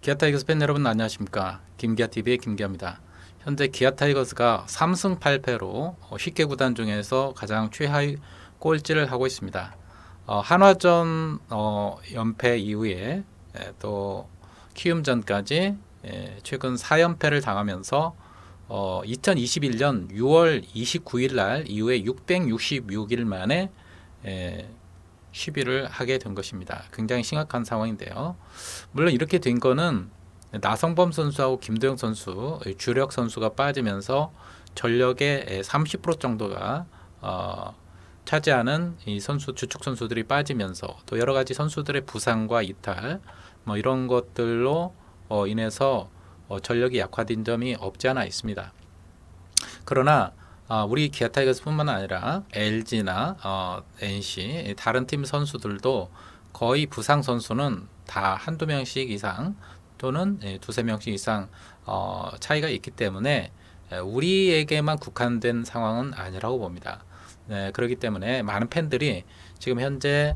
기아 타이거스 팬 여러분 안녕하십니까. 김기아TV의 김기아입니다. 현재 기아 타이거스가 3승 8패로 10개 구단 중에서 가장 최하위 꼴찌를 하고 있습니다. 한화전 연패 이후에 또 키움전까지 최근 4연패를 당하면서 2021년 6월 29일 날 이후에 666일 만에 10위를 하게 된 것입니다. 굉장히 심각한 상황인데요. 물론 이렇게 된 거는 나성범 선수하고 김도영 선수 주력 선수가 빠지면서 전력의 30% 정도가 차지하는 이 선수 주축 선수들이 빠지면서 또 여러 가지 선수들의 부상과 이탈 뭐 이런 것들로 인해서 전력이 약화된 점이 없지 않아 있습니다. 그러나 우리 기아 타이거스뿐만 아니라 LG나 NC 다른 팀 선수들도 거의 부상 선수는 다 한두 명씩 이상 또는 두세 명씩 이상 차이가 있기 때문에 우리에게만 국한된 상황은 아니라고 봅니다. 그렇기 때문에 많은 팬들이 지금 현재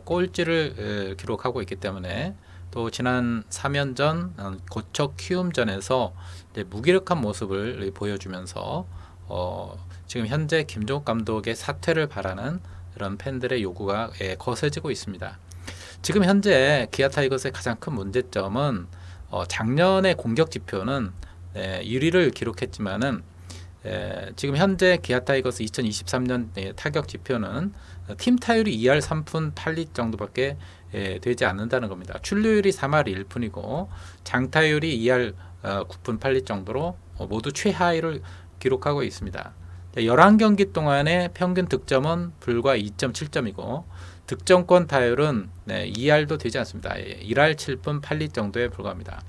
꼴찌를 기록하고 있기 때문에 또 지난 3연전 고척 키움전에서 무기력한 모습을 보여주면서 지금 현재 김종욱 감독의 사퇴를 바라는 이런 팬들의 요구가 거세지고 있습니다. 지금 현재 기아 타이거스의 가장 큰 문제점은 작년의 공격 지표는 1위를 기록했지만은 지금 현재 기아 타이거스 2023년 타격 지표는 팀 타율이 2할 3푼 8리 정도밖에 되지 않는다는 겁니다. 출루율이 3할 1푼이고 장타율이 2할 9푼 8리 정도로 모두 최하위를 기록하고 있습니다. 11경기 동안의 평균 득점은 불과 2.7점이고 득점권 타율은 2할도 되지 않습니다. 1할 7푼 8리 정도에 불과합니다.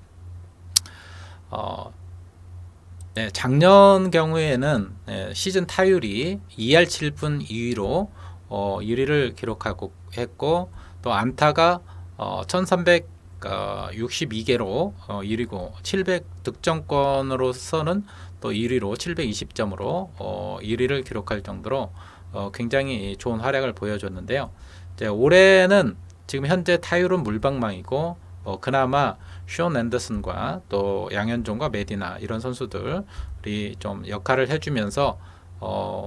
작년 경우에는 시즌 타율이 2할 7푼 2위로 1위를 기록하고 했고 또 안타가 1362개로 1위고 700 득점권으로서는 또 1위로 720점으로 1위를 기록할 정도로 굉장히 좋은 활약을 보여줬는데요. 이제 올해는 지금 현재 타율은 물방망이고 그나마 숀 앤더슨과 또 양현종과 메디나 이런 선수들이 좀 역할을 해주면서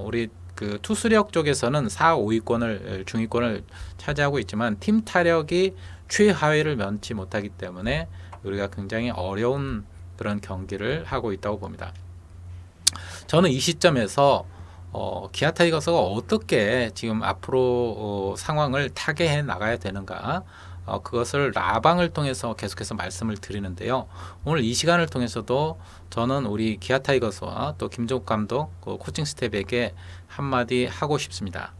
우리 그 투수력 쪽에서는 4, 5위권을 중위권을 차지하고 있지만 팀 타력이 최하위를 면치 못하기 때문에 우리가 굉장히 어려운 그런 경기를 하고 있다고 봅니다. 저는 이 시점에서 기아 타이거스가 어떻게 지금 앞으로 상황을 타개해 나가야 되는가 그것을 라방을 통해서 계속해서 말씀을 드리는데요. 오늘 이 시간을 통해서도 저는 우리 기아 타이거스와 또 김종욱 감독 코칭 스텝에게 한마디 하고 싶습니다.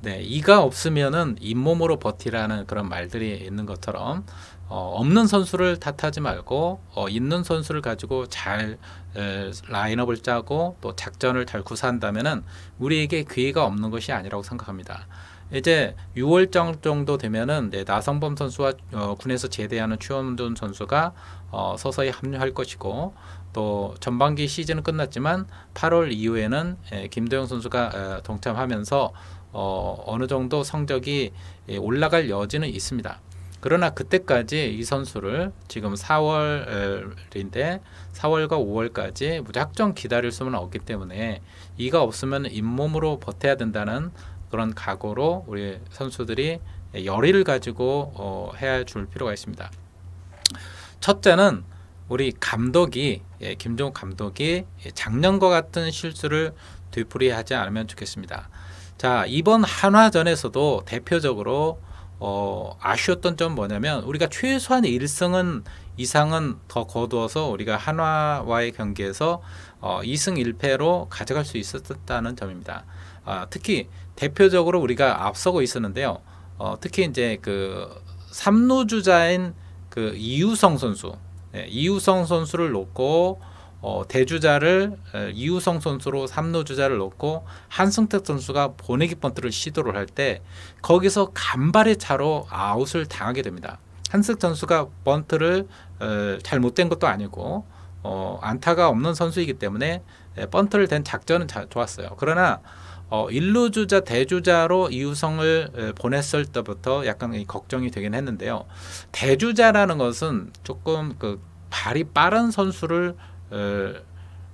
이가 없으면은 잇몸으로 버티라는 그런 말들이 있는 것처럼 없는 선수를 탓하지 말고 있는 선수를 가지고 잘 라인업을 짜고 또 작전을 잘 구사한다면은 우리에게 기회가 없는 것이 아니라고 생각합니다. 이제 6월 정도 되면은 나성범 선수와 군에서 제대하는 추원준 선수가 서서히 합류할 것이고 또 전반기 시즌은 끝났지만 8월 이후에는 김도영 선수가 동참하면서 어느 정도 성적이 올라갈 여지는 있습니다. 그러나 그때까지 이 선수를 지금 4월인데 4월과 5월까지 무작정 기다릴 수는 없기 때문에 이가 없으면 잇몸으로 버텨야 된다는 그런 각오로 우리 선수들이 열의를 가지고 해야 줄 필요가 있습니다. 첫째는 우리 감독이 김종욱 감독이 작년과 같은 실수를 되풀이하지 않으면 좋겠습니다. 자, 이번 한화전에서도 대표적으로 아쉬웠던 점 뭐냐면 우리가 최소한 1승은 이상은 더 거두어서 우리가 한화와의 경기에서 2승 1패로 가져갈 수 있었다는 점입니다. 특히 대표적으로 우리가 앞서고 있었는데요. 특히 이제 그 3루주자인 그 이우성 선수, 이우성 선수를 놓고 대주자를 이우성 선수로 3루주자를 놓고 한승택 선수가 보내기 번트를 시도를 할 때 거기서 간발의 차로 아웃을 당하게 됩니다. 한승택 선수가 번트를 잘못된 것도 아니고 안타가 없는 선수이기 때문에 번트를 댄 작전은 좋았어요. 그러나 일루 주자 대주자로 이우성을 보냈을 때부터 약간 걱정이 되긴 했는데요. 대주자라는 것은 조금 그 발이 빠른 선수를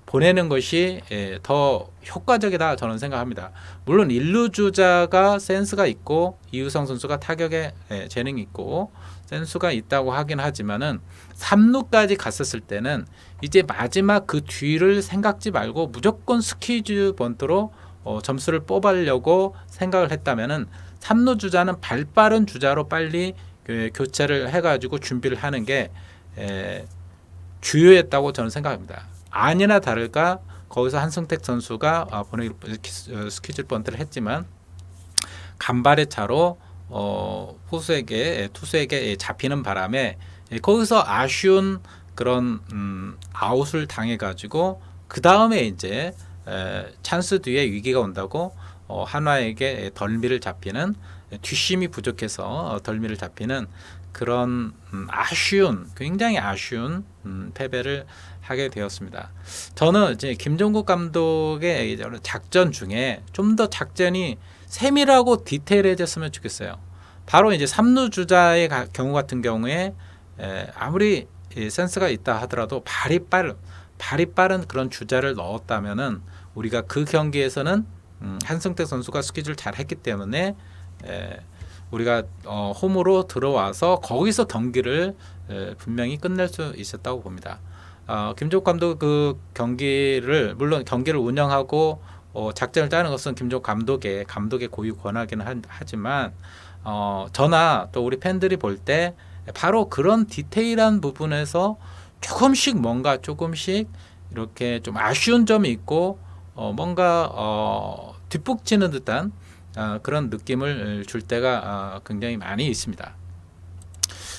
보내는 것이 더 효과적이다 저는 생각합니다. 물론 일루 주자가 센스가 있고 이우성 선수가 타격에 재능이 있고 센스가 있다고 하긴 하지만은 3루까지 갔었을 때는 이제 마지막 그 뒤를 생각지 말고 무조건 스퀴즈 번트로 점수를 뽑으려고 생각을 했다면은 3루 주자는 발 빠른 주자로 빨리 교체를 해가지고 준비를 하는 게 주요했다고 저는 생각합니다. 아니나 다를까 거기서 한승택 선수가 스퀴즈 번트를 했지만 간발의 차로 투수에게 잡히는 바람에 거기서 아쉬운 그런 아웃을 당해가지고 그 다음에 이제 찬스 뒤에 위기가 온다고 한화에게 덜미를 잡히는 뒷심이 부족해서 덜미를 잡히는 그런 굉장히 아쉬운 패배를 하게 되었습니다. 저는 이제 김종국 감독의 작전 중에 좀 더 작전이 세밀하고 디테일해졌으면 좋겠어요. 바로 이제 3루 주자의 경우 같은 경우에 아무리 센스가 있다 하더라도 발이 빠른 그런 주자를 넣었다면은 우리가 그 경기에서는 한승택 선수가 스퀴즈를 잘 했기 때문에 우리가 홈으로 들어와서 거기서 경기를 분명히 끝낼 수 있었다고 봅니다. 김종국 감독 그 물론 경기를 운영하고 작전을 짜는 것은 김종국 감독의 고유 권하기는 하지만 저나 또 우리 팬들이 볼 때 바로 그런 디테일한 부분에서 조금씩 이렇게 좀 아쉬운 점이 있고 뭔가 뒷북치는 듯한 그런 느낌을 줄 때가 굉장히 많이 있습니다.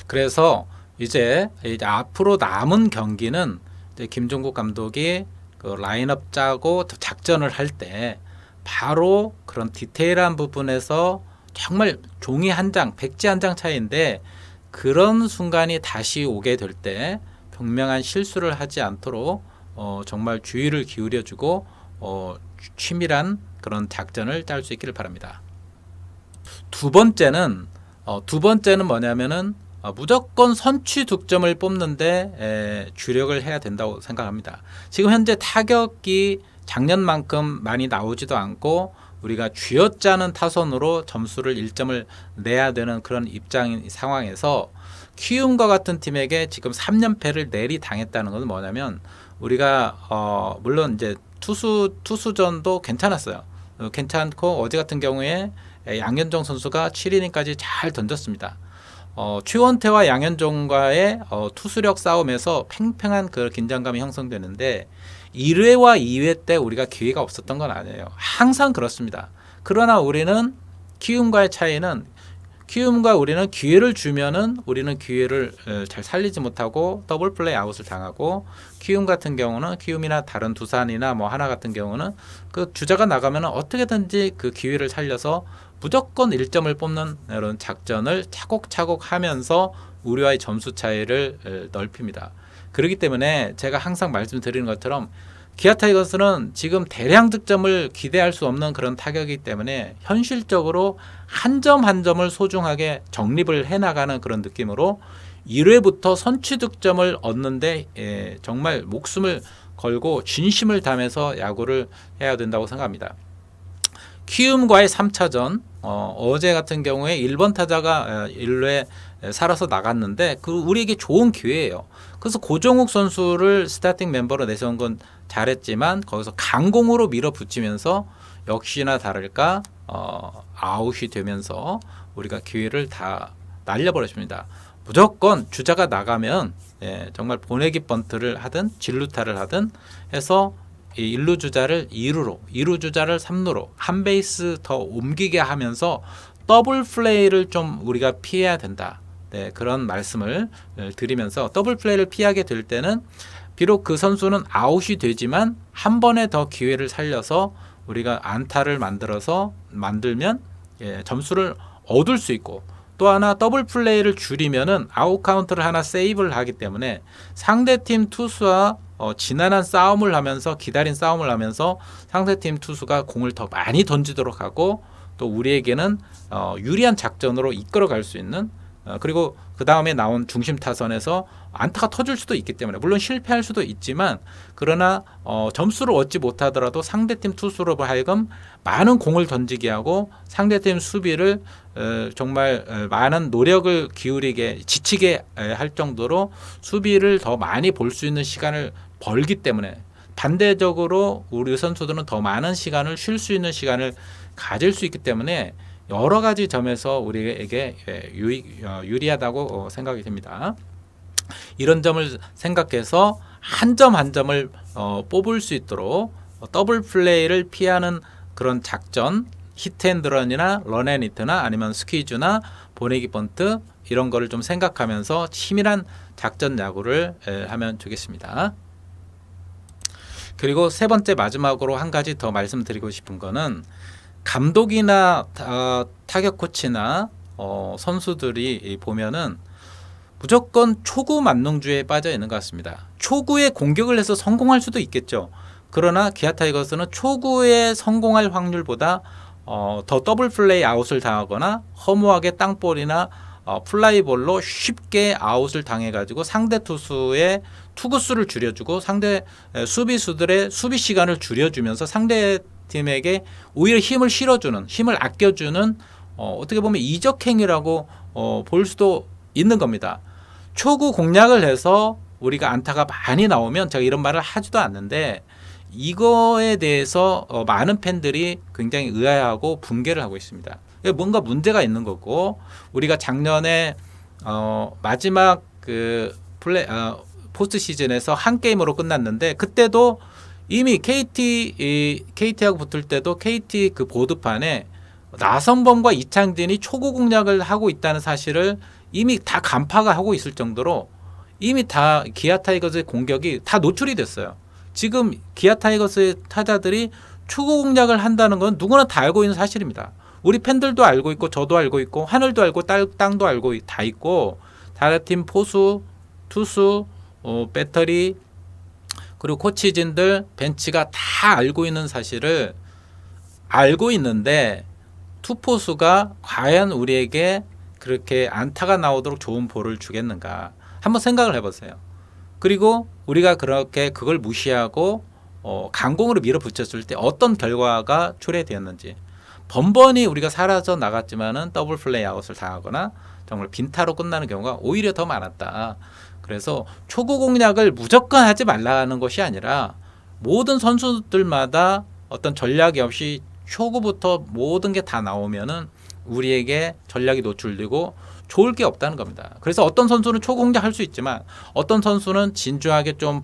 그래서 이제 앞으로 남은 경기는 이제 김종국 감독이 그 라인업 짜고 작전을 할 때 바로 그런 디테일한 부분에서 정말 종이 한 장, 백지 한 장 차이인데 그런 순간이 다시 오게 될 때 분명한 실수를 하지 않도록 정말 주의를 기울여주고 치밀한 그런 작전을 짤 수 있기를 바랍니다. 두 번째는 뭐냐면은 무조건 선취 득점을 뽑는데 주력을 해야 된다고 생각합니다. 지금 현재 타격이 작년만큼 많이 나오지도 않고 우리가 쥐어짜는 타선으로 점수를 1점을 내야 되는 그런 상황에서 키움과 같은 팀에게 지금 3연패를 내리당했다는 것은 뭐냐면 우리가 물론 이제 투수전도 괜찮았어요. 괜찮고 어제 같은 경우에 양현종 선수가 7이닝까지 잘 던졌습니다. 최원태와 양현종과의 투수력 싸움에서 팽팽한 그 긴장감이 형성되는데 1회와 2회 때 우리가 기회가 없었던 건 아니에요. 항상 그렇습니다. 그러나 우리는 키움과의 차이는 우리는 기회를 주면은 우리는 기회를 잘 살리지 못하고 더블 플레이 아웃을 당하고 키움 같은 경우는 키움이나 다른 두산이나 뭐 하나 같은 경우는 그 주자가 나가면은 어떻게든지 그 기회를 살려서 무조건 1점을 뽑는 이런 작전을 차곡차곡 하면서 우리와의 점수 차이를 넓힙니다. 그렇기 때문에 제가 항상 말씀드리는 것처럼 기아 타이거스는 지금 대량 득점을 기대할 수 없는 그런 타격이기 때문에 현실적으로 한 점 한 점을 소중하게 정립을 해나가는 그런 느낌으로 1회부터 선취 득점을 얻는데 정말 목숨을 걸고 진심을 담아서 야구를 해야 된다고 생각합니다. 키움과의 3차전 어제 같은 경우에 1번 타자가 1루에 살아서 나갔는데 우리에게 좋은 기회예요. 그래서 고종욱 선수를 스타팅 멤버로 내세운 건 잘했지만 거기서 강공으로 밀어붙이면서 역시나 다를까 아웃이 되면서 우리가 기회를 다 날려버렸습니다. 무조건 주자가 나가면 정말 보내기 번트를 하든 진루타를 하든 해서 1루 주자를 2루로 2루 주자를 3루로 한 베이스 더 옮기게 하면서 더블 플레이를 좀 우리가 피해야 된다. 그런 말씀을 드리면서 더블 플레이를 피하게 될 때는 비록 그 선수는 아웃이 되지만 한 번에 더 기회를 살려서 우리가 안타를 만들면 점수를 얻을 수 있고 또 하나 더블 플레이를 줄이면은 아웃 카운트를 하나 세이브를 하기 때문에 상대팀 투수와 지난한 싸움을 하면서 기다린 싸움을 하면서 상대팀 투수가 공을 더 많이 던지도록 하고 또 우리에게는 유리한 작전으로 이끌어갈 수 있는 그리고 그 다음에 나온 중심 타선에서 안타가 터질 수도 있기 때문에 물론 실패할 수도 있지만 그러나 점수를 얻지 못하더라도 상대팀 투수로 하여금 많은 공을 던지게 하고 상대팀 수비를 정말 많은 노력을 기울이게 지치게 할 정도로 수비를 더 많이 볼 수 있는 시간을 벌기 때문에 반대적으로 우리 선수들은 더 많은 시간을 쉴 수 있는 시간을 가질 수 있기 때문에 여러 가지 점에서 우리에게 유리하다고 생각이 됩니다. 이런 점을 생각해서 한 점 한 점을 뽑을 수 있도록 더블 플레이를 피하는 그런 작전, 히트앤드런이나 런앤히트나 아니면 스퀴즈나 보내기 번트 이런 거를 좀 생각하면서 치밀한 작전 야구를 하면 좋겠습니다. 그리고 세 번째 마지막으로 한 가지 더 말씀드리고 싶은 거는 감독이나 타격 코치나 선수들이 보면은 무조건 초구 만능주의에 빠져 있는 것 같습니다. 초구에 공격을 해서 성공할 수도 있겠죠. 그러나 기아 타이거스는 초구에 성공할 확률보다 더 더블 플레이 아웃을 당하거나 허무하게 땅볼이나 플라이볼로 쉽게 아웃을 당해가지고 상대 투수의 투구수를 줄여주고 상대 수비수들의 수비 시간을 줄여주면서 상대 팀에게 오히려 힘을 실어주는 힘을 아껴주는 어떻게 보면 이적행위라고 볼 수도 있는 겁니다. 초구 공략을 해서 우리가 안타가 많이 나오면 제가 이런 말을 하지도 않는데 이거에 대해서 많은 팬들이 굉장히 의아해하고 붕괴를 하고 있습니다. 뭔가 문제가 있는 거고 우리가 작년에 마지막 그 포스트 시즌에서 한 게임으로 끝났는데 그때도 이미 KT하고 붙을 때도 KT 그 보드판에 나성범과 이창진이 초구 공략을 하고 있다는 사실을 이미 다 간파가 하고 있을 정도로 이미 다 기아 타이거즈의 공격이 다 노출이 됐어요. 지금 기아 타이거스의 타자들이 초구 공략을 한다는 건 누구나 다 알고 있는 사실입니다. 우리 팬들도 알고 있고 저도 알고 있고 하늘도 알고 땅도 알고 다 있고 다른 팀 포수, 투수, 배터리 그리고 코치진들 벤치가 다 알고 있는 사실을 알고 있는데 투포수가 과연 우리에게 그렇게 안타가 나오도록 좋은 볼을 주겠는가 한번 생각을 해보세요. 그리고 우리가 그렇게 그걸 무시하고 강공으로 밀어붙였을 때 어떤 결과가 초래되었는지 번번이 우리가 사라져 나갔지만은 더블 플레이 아웃을 당하거나 정말 빈타로 끝나는 경우가 오히려 더 많았다. 그래서 초구 공략을 무조건 하지 말라는 것이 아니라 모든 선수들마다 어떤 전략이 없이 초구부터 모든 게 다 나오면은 우리에게 전략이 노출되고 좋을 게 없다는 겁니다. 그래서 어떤 선수는 초구 공략할 수 있지만 어떤 선수는 진중하게 좀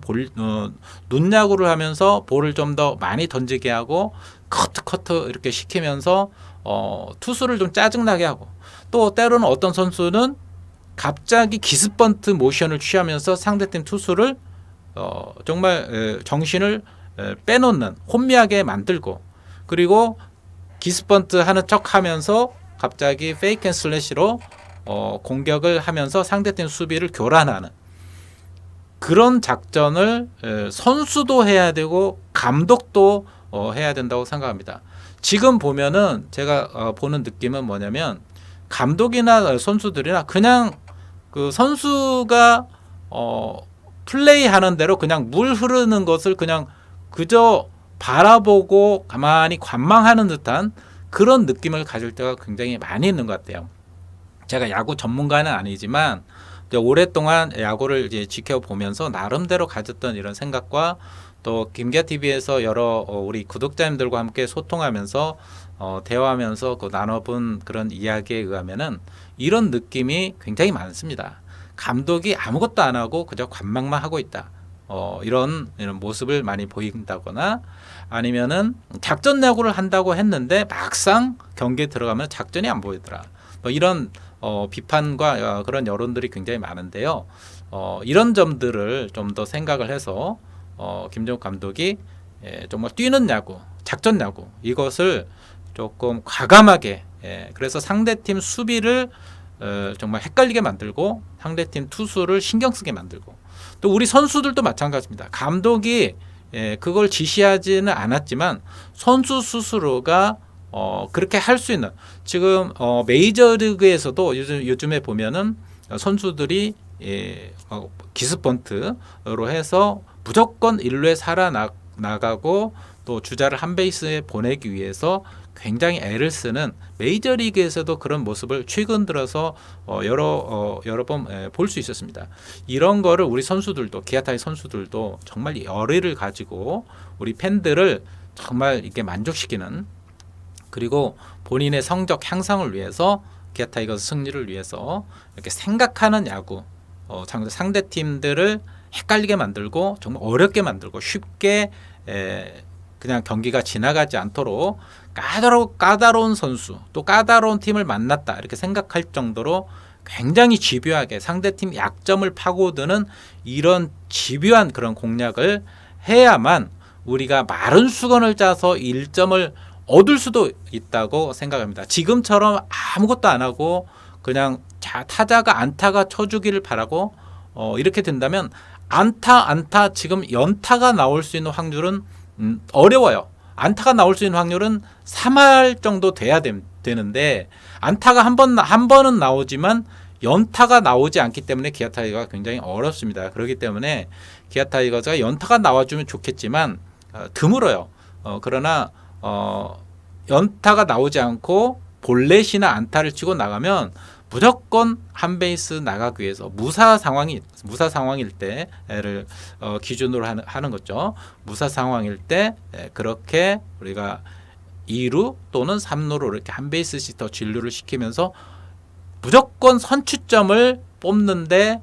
눈야구를 하면서 볼을 좀 더 많이 던지게 하고 커트 이렇게 시키면서 투수를 좀 짜증나게 하고 또 때로는 어떤 선수는 갑자기 기습번트 모션을 취하면서 상대팀 투수를 정말 정신을 빼놓는 혼미하게 만들고 그리고 기습번트 하는 척하면서 갑자기 페이크 앤 슬래시로 공격을 하면서 상대팀 수비를 교란하는 그런 작전을 선수도 해야 되고 감독도 해야 된다고 생각합니다. 지금 보면은 제가 보는 느낌은 뭐냐면 감독이나 선수들이나 그냥 그 선수가 플레이하는 대로 그냥 물 흐르는 것을 그냥 그저 바라보고 가만히 관망하는 듯한 그런 느낌을 가질 때가 굉장히 많이 있는 것 같아요. 제가 야구 전문가는 아니지만 오랫동안 야구를 이제 지켜보면서 나름대로 가졌던 이런 생각과 또 김기아 TV에서 여러 우리 구독자님들과 함께 소통하면서 대화하면서 나눠본 그런 이야기에 의하면은 이런 느낌이 굉장히 많습니다. 감독이 아무것도 안 하고 그저 관망만 하고 있다. 이런 모습을 많이 보인다거나 아니면은 작전 야구를 한다고 했는데 막상 경기에 들어가면 작전이 안 보이더라. 이런 비판과 그런 여론들이 굉장히 많은데요. 이런 점들을 좀 더 생각을 해서 김정욱 감독이 정말 뛰는 야구, 작전 야구 이것을 조금 과감하게 그래서 상대팀 수비를 정말 헷갈리게 만들고 상대팀 투수를 신경 쓰게 만들고 또 우리 선수들도 마찬가지입니다. 감독이 그걸 지시하지는 않았지만 선수 스스로가 그렇게 할 수 있는, 지금 메이저리그에서도 요즘에 보면은 선수들이 기습번트로 해서 무조건 1루에 살아나가고 또 주자를 한 베이스에 보내기 위해서 굉장히 애를 쓰는, 메이저리그에서도 그런 모습을 최근 들어서 여러 번 볼 수 있었습니다. 이런 거를 우리 선수들도, 기아 타이 선수들도 정말 열의를 가지고 우리 팬들을 정말 이렇게 만족시키는, 그리고 본인의 성적 향상을 위해서, 기아 타이거스 승리를 위해서 이렇게 생각하는 야구, 상대 팀들을 헷갈리게 만들고 정말 어렵게 만들고 쉽게 그냥 경기가 지나가지 않도록 까다로운 선수, 또 까다로운 팀을 만났다 이렇게 생각할 정도로 굉장히 집요하게 상대팀 약점을 파고드는 이런 집요한 그런 공략을 해야만 우리가 마른 수건을 짜서 1점을 얻을 수도 있다고 생각합니다. 지금처럼 아무것도 안 하고 그냥 타자가 안타가 쳐주기를 바라고 이렇게 된다면 안타 지금 연타가 나올 수 있는 확률은 어려워요. 안타가 나올 수 있는 확률은 3할 정도 돼야 되는데 안타가 한 번은 나오지만 연타가 나오지 않기 때문에 기아 타이거가 굉장히 어렵습니다. 그렇기 때문에 기아 타이거가 연타가 나와주면 좋겠지만 드물어요. 그러나 연타가 나오지 않고 볼넷이나 안타를 치고 나가면 무조건 한 베이스 나가기 위해서 무사 상황일 때를 기준으로 하는 거죠. 무사 상황일 때 그렇게 우리가 2루 또는 3루로 이렇게 한 베이스씩 더 진루를 시키면서 무조건 선취점을 뽑는데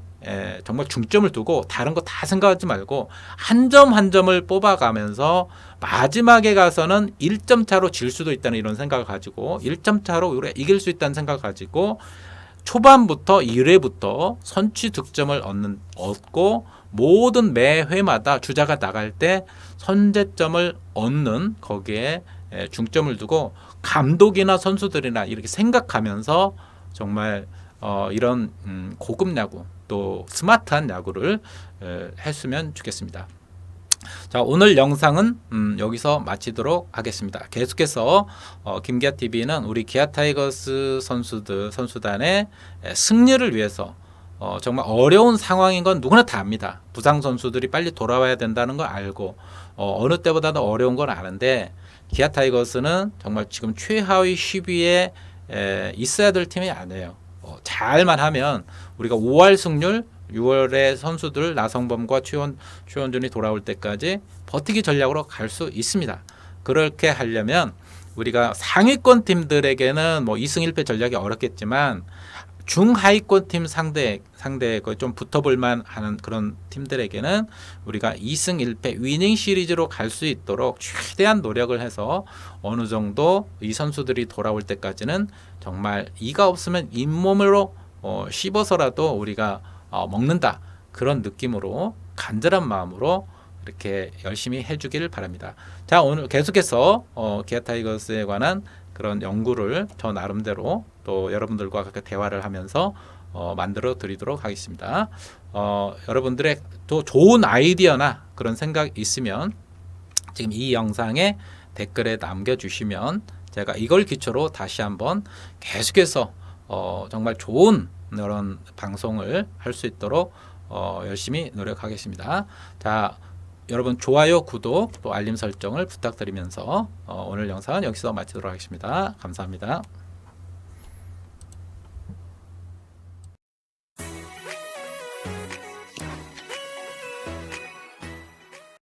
정말 중점을 두고 다른 거 다 생각하지 말고 한 점 한 점을 뽑아가면서 마지막에 가서는 1점 차로 질 수도 있다는 이런 생각을 가지고 1점 차로 우리가 이길 수 있다는 생각을 가지고 초반부터 1회부터 선취 득점을 얻고 모든 매 회마다 주자가 나갈 때 선제점을 얻는 거기에 중점을 두고 감독이나 선수들이나 이렇게 생각하면서 정말 이런 고급 야구 또 스마트한 야구를 했으면 좋겠습니다. 자, 오늘 영상은 여기서 마치도록 하겠습니다. 계속해서 김기아 TV는 우리 기아 타이거스 선수단의 승리를 위해서 정말 어려운 상황인 건 누구나 다 압니다. 부상 선수들이 빨리 돌아와야 된다는 걸 알고 어느 때보다도 어려운 건 아는데 기아 타이거스는 정말 지금 최하위 10위에 있어야 될 팀이 아니에요. 잘만 하면 우리가 5할 승률 6월에 선수들 나성범과 최원준이 돌아올 때까지 버티기 전략으로 갈 수 있습니다. 그렇게 하려면 우리가 상위권 팀들에게는 뭐 2승 1패 전략이 어렵겠지만 중하위권 팀 상대에 좀 붙어볼만 하는 그런 팀들에게는 우리가 2승 1패 위닝 시리즈로 갈 수 있도록 최대한 노력을 해서 어느 정도 이 선수들이 돌아올 때까지는 정말 이가 없으면 잇몸으로 씹어서라도 우리가 먹는다, 그런 느낌으로 간절한 마음으로 이렇게 열심히 해주기를 바랍니다. 자, 오늘 계속해서 기아 타이거스에 관한 그런 연구를 저 나름대로 또 여러분들과 그렇게 대화를 하면서 만들어 드리도록 하겠습니다. 여러분들의 또 좋은 아이디어나 그런 생각 있으면 지금 이 영상에 댓글에 남겨주시면 제가 이걸 기초로 다시 한번 계속해서 정말 좋은 이런 방송을 할 수 있도록 열심히 노력하겠습니다. 자, 여러분 좋아요, 구독, 또 알림 설정을 부탁드리면서 오늘 영상은 여기서 마치도록 하겠습니다. 감사합니다.